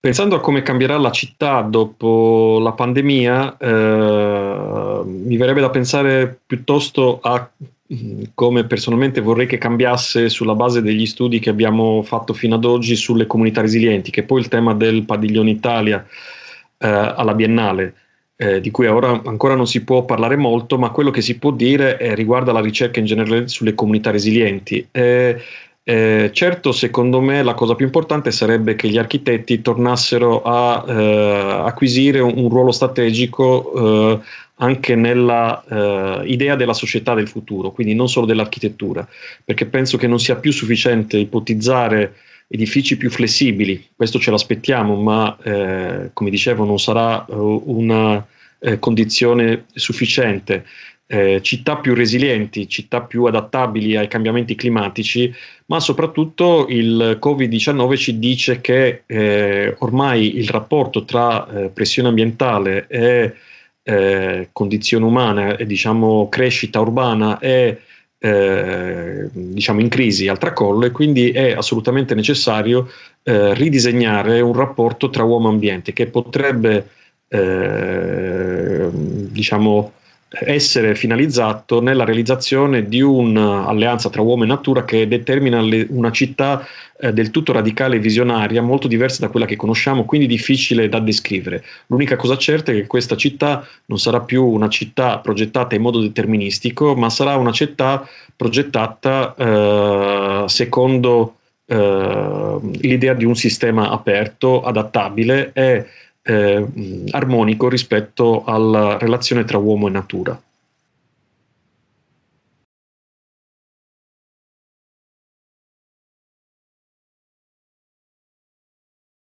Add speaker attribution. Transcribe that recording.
Speaker 1: Pensando a come cambierà la città dopo la pandemia, mi verrebbe da pensare piuttosto a come personalmente vorrei che cambiasse sulla base degli studi che abbiamo fatto fino ad oggi sulle comunità resilienti, che è poi il tema del Padiglione Italia alla Biennale, di cui ora ancora non si può parlare molto, ma quello che si può dire riguarda la ricerca in generale sulle comunità resilienti. Certo, secondo me la cosa più importante sarebbe che gli architetti tornassero a acquisire un ruolo strategico anche nella idea della società del futuro, quindi non solo dell'architettura, perché penso che non sia più sufficiente ipotizzare edifici più flessibili, questo ce l'aspettiamo, ma come dicevo non sarà una condizione sufficiente. Città più resilienti, città più adattabili ai cambiamenti climatici, ma soprattutto il Covid-19 ci dice che ormai il rapporto tra pressione ambientale e condizione umana e diciamo crescita urbana è diciamo in crisi al tracollo e quindi è assolutamente necessario ridisegnare un rapporto tra uomo e ambiente che potrebbe diciamo essere finalizzato nella realizzazione di un'alleanza tra uomo e natura che determina una città del tutto radicale e visionaria, molto diversa da quella che conosciamo, quindi difficile da descrivere. L'unica cosa certa è che questa città non sarà più una città progettata in modo deterministico, ma sarà una città progettata secondo l'idea di un sistema aperto, adattabile e armonico rispetto alla relazione tra uomo e natura.